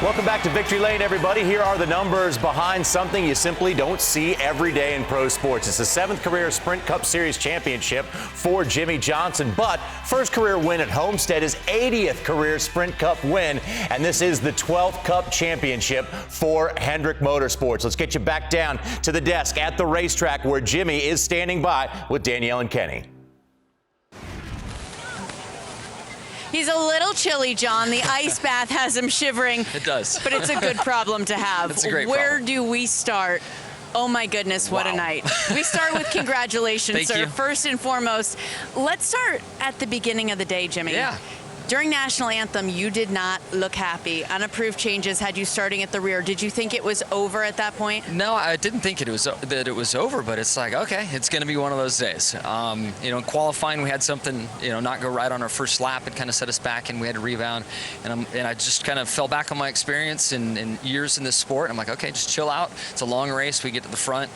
Welcome back to Victory Lane, everybody. Here are the numbers behind something you simply don't see every day in pro sports. It's the 7th career Sprint Cup Series championship for Jimmie Johnson, but first career win at Homestead, his 80th career Sprint Cup win, and this is the 12th Cup championship for Hendrick Motorsports. Let's get you back down to the desk at the racetrack where Jimmie is standing by with Danielle and Kenny. He's a little chilly, John. The ice bath has him shivering. It does. But it's a good problem to have. It's a great Where problem. do we start? Oh, my goodness, what a night. We start with congratulations, Thank sir. you. First and foremost, let's start at the beginning of the day, Jimmie. Yeah. During National Anthem, you did not look happy. Unapproved changes had you starting at the rear. Did you think it was over at that point? No, I didn't think that it was over, but it's like, okay, it's going to be one of those days. In qualifying, we had something, not go right on our first lap. It kind of set us back, and we had to rebound. And I just kind of fell back on my experience and years in this sport. I'm like, okay, just chill out. It's a long race. We get to the front.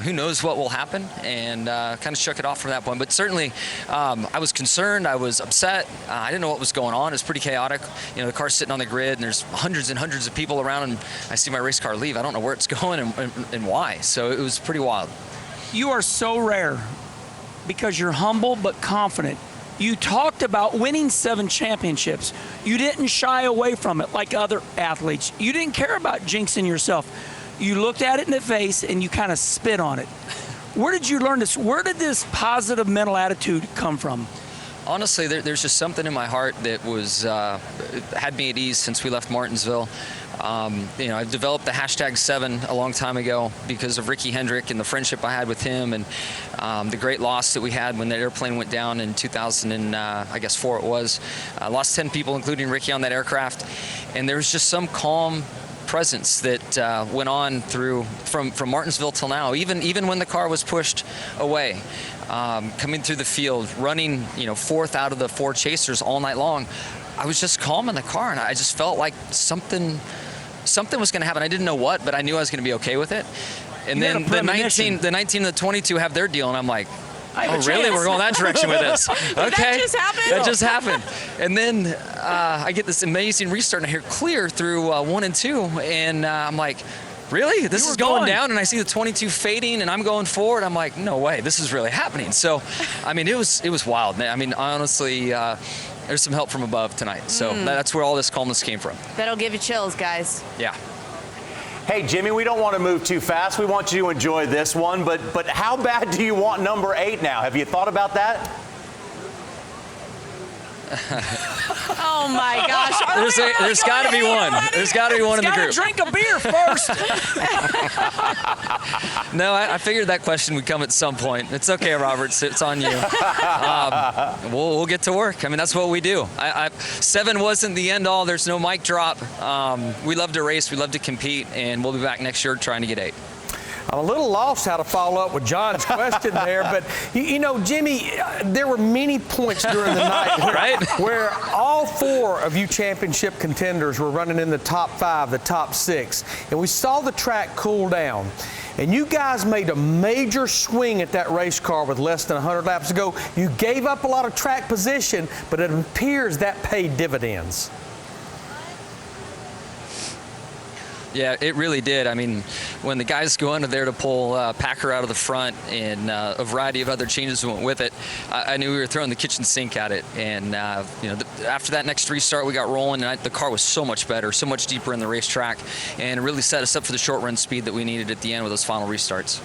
Who knows what will happen? And kind of shook it off from that point. But certainly, I was concerned. I was upset. I didn't know what was going on. It was pretty chaotic. The car's sitting on the grid, and there's hundreds and hundreds of people around, and I see my race car leave. I don't know where it's going and why. So it was pretty wild. You are so rare because you're humble but confident. You talked about winning 7 championships. You didn't shy away from it like other athletes. You didn't care about jinxing yourself. You looked at it in the face and you kind of spit on it. Where did you learn this? Where did this positive mental attitude come from? Honestly, there's just something in my heart that was had me at ease since we left Martinsville. I developed the #7 a long time ago because of Ricky Hendrick and the friendship I had with him, and the great loss that we had when that airplane went down in 2004 it was. I lost 10 people, including Ricky, on that aircraft, and there was just some calm presence that went on from Martinsville till now, even when the car was pushed away. Coming through the field, running, 4th out of the 4 chasers all night long, I was just calm in the car, and I just felt like something was going to happen. I didn't know what, but I knew I was going to be okay with it. And then the 19 and the 22 have their deal, and I'm like, oh, really? We're going that direction with this. Okay. That just happened? That just happened. And then I get this amazing restart, and I hear clear through 1 and 2, and I'm like, really? This is going down, and I see the 22 fading, and I'm going forward. I'm like, no way, this is really happening. So, it was wild. Honestly, there's some help from above tonight. So that's where all this calmness came from. That'll give you chills, guys. Yeah. Hey, Jimmie, we don't want to move too fast. We want you to enjoy this one, but how bad do you want number 8 now? Have you thought about that? Oh my gosh! There's got to be one. There's got to be one in the group. Drink a beer first. No, I figured that question would come at some point. It's okay, Robert. It's on you. We'll get to work. That's what we do. 7 wasn't the end all. There's no mic drop. We love to race. We love to compete, and we'll be back next year trying to get 8. I'm a little lost how to follow up with John's question there, but Jimmie, there were many points during the night where all 4 of you championship contenders were running in the top 5, the top 6, and we saw the track cool down. And you guys made a major swing at that race car with less than 100 laps to go. You gave up a lot of track position, but it appears that paid dividends. Yeah, it really did. When the guys go under there to pull Packer out of the front and a variety of other changes went with it, I knew we were throwing the kitchen sink at it. And, after that next restart, we got rolling, and the car was so much better, so much deeper in the racetrack, and it really set us up for the short run speed that we needed at the end with those final restarts.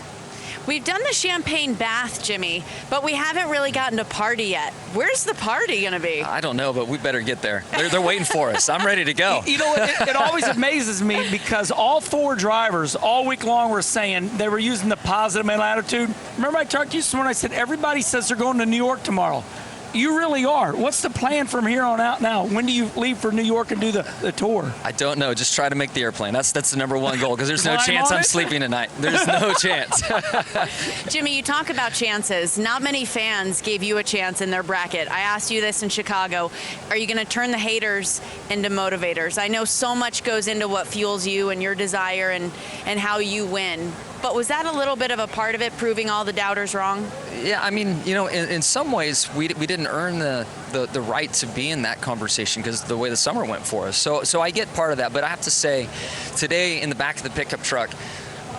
We've done the champagne bath, Jimmie, but we haven't really gotten to party yet. Where's the party going to be? I don't know, but we better get there. They're waiting for us. I'm ready to go. It always amazes me because all 4 drivers all week long were saying they were using the positive mental attitude. Remember I talked to you this morning, I said, everybody says they're going to New York tomorrow. You really are. What's the plan from here on out now? When do you leave for New York and do the tour? I don't know. Just try to make the airplane. That's the number 1 goal, because there's no chance I'm sleeping tonight. There's no chance. Jimmie, you talk about chances. Not many fans gave you a chance in their bracket. I asked you this in Chicago. Are you going to turn the haters into motivators? I know so much goes into what fuels you and your desire and how you win. But was that a little bit of a part of it, proving all the doubters wrong? Yeah, I mean, in some ways, we didn't earn the right to be in that conversation because the way the summer went for us. So I get part of that, but I have to say, today in the back of the pickup truck,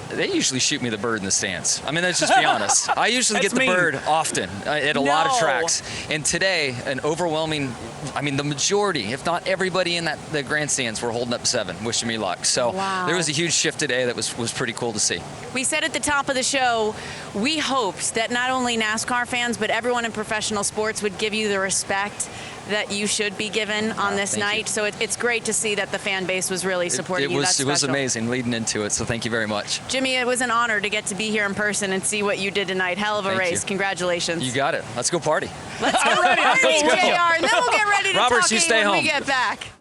they usually shoot me the bird in the stands. I mean, let's just be honest. I usually get the bird often at a lot of tracks. And today, an overwhelming, the majority, if not everybody in the grandstands were holding up 7, wishing me luck. So there was a huge shift today that was pretty cool to see. We said at the top of the show, we hoped that not only NASCAR fans, but everyone in professional sports would give you the respect that you should be given on this night. So it's great to see that the fan base was really supporting you. It was amazing leading into it, so thank you very much. Jimmie, it was an honor to get to be here in person and see what you did tonight. Hell of a race. Congratulations. You got it. Let's go party. Let's go party, JR, and then we'll get ready to Roberts, talk you stay when home. we get back.